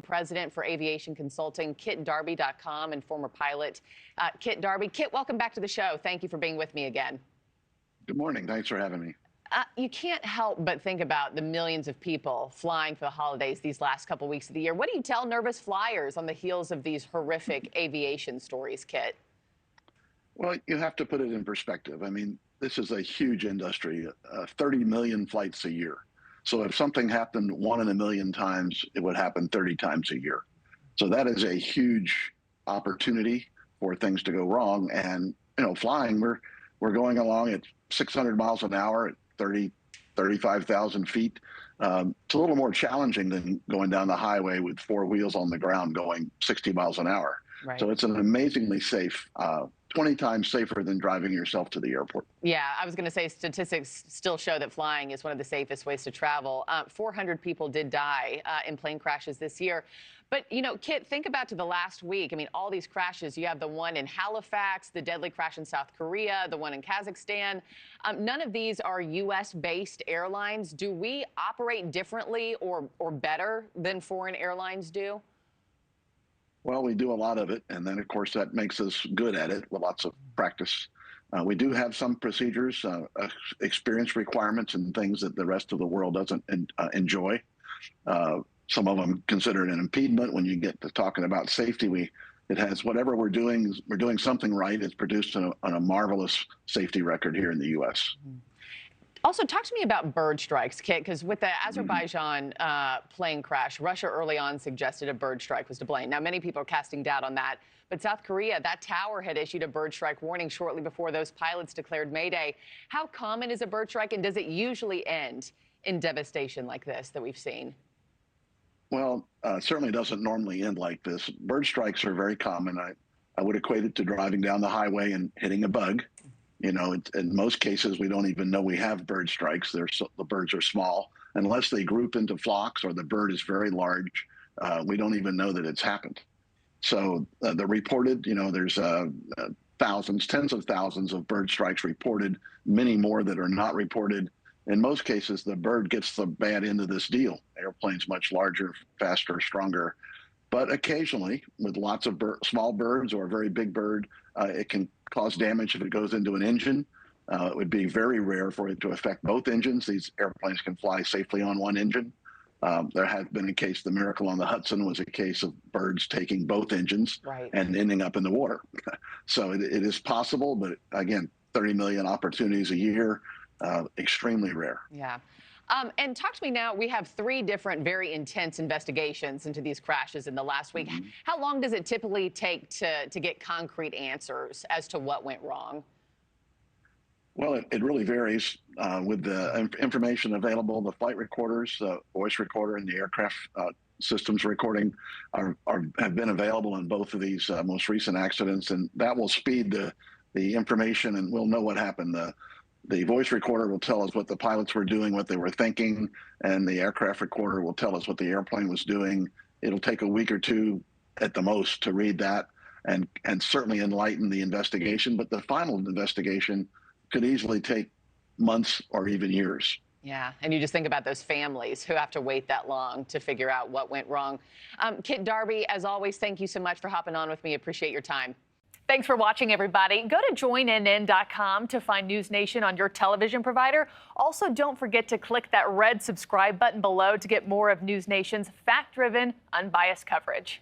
president for aviation consulting, KitDarby.com, and former pilot. Kit Darby. Kit, welcome back to the show. Thank you for being with me again. Good morning. Thanks for having me. You can't help but think about the millions of people flying for the holidays these last couple weeks of the year. What do you tell nervous flyers on the heels of these horrific aviation stories, Kit? Well, you have to put it in perspective. I mean, this is a huge industry, 30 million flights a year. So if something happened 1 in a million times, it would happen 30 times a year. So that is a huge opportunity for things to go wrong. And, flying, we're going along at 600 miles an hour at 35,000 feet. It's a little more challenging than going down the highway with 4 wheels on the ground going 60 miles an hour. Right. So it's an amazingly safe, 20 times safer than driving yourself to the airport. Yeah, I was going to say statistics still show that flying is one of the safest ways to travel. 400 people did die in plane crashes this year. But, Kit, think about to the last week. I mean, all these crashes, you have the one in Halifax, the deadly crash in South Korea, the one in Kazakhstan. None of these are U.S.-based airlines. Do we operate differently or better than foreign airlines do? Well, we do a lot of it, and then, of course, that makes us good at it with lots of practice. We do have some procedures, experience requirements, and things that the rest of the world doesn't enjoy. Some of them considered an impediment. When you get to talking about safety, it has whatever we're doing something right. It's produced on a marvelous safety record here in the U.S. Also, talk to me about bird strikes, Kit, because with the Azerbaijan plane crash, Russia early on suggested a bird strike was to blame. Now, many people are casting doubt on that. But South Korea, that tower had issued a bird strike warning shortly before those pilots declared Mayday. How common is a bird strike, and does it usually end in devastation like this that we've seen? Well, certainly doesn't normally end like this. Bird strikes are very common. I would equate it to driving down the highway and hitting a bug. In most cases, we don't even know we have bird strikes. The birds are small. Unless they group into flocks or the bird is very large, we don't even know that it's happened. So the reported, there's thousands, tens of thousands of bird strikes reported, many more that are not reported. In most cases, the bird gets the bad end of this deal. Airplanes much larger, faster, stronger. But occasionally, with lots of small birds or a very big bird, it can cause damage if it goes into an engine. It would be very rare for it to affect both engines. These airplanes can fly safely on one engine. There has been a case, the Miracle on the Hudson was a case of birds taking both engines and ending up in the water. So it is possible, but again, 30 million opportunities a year, extremely rare. Yeah. And talk to me now, we have 3 different very intense investigations into these crashes in the last week. How long does it typically take to get concrete answers as to what went wrong? Well, it really varies with the information available. The flight recorders, the voice recorder, and the aircraft systems recording have been available in both of these most recent accidents, and that will speed the information, and we'll know what happened. The voice recorder will tell us what the pilots were doing, what they were thinking, and the aircraft recorder will tell us what the airplane was doing. It'll take a week or 2 at the most to read that and certainly enlighten the investigation. But the final investigation could easily take months or even years. Yeah, and you just think about those families who have to wait that long to figure out what went wrong. Kit Darby, as always, thank you so much for hopping on with me. Appreciate your time. Thanks for watching, everybody. Go to joinnn.com to find NewsNation on your television provider. Also, don't forget to click that red subscribe button below to get more of NewsNation's fact-driven, unbiased coverage.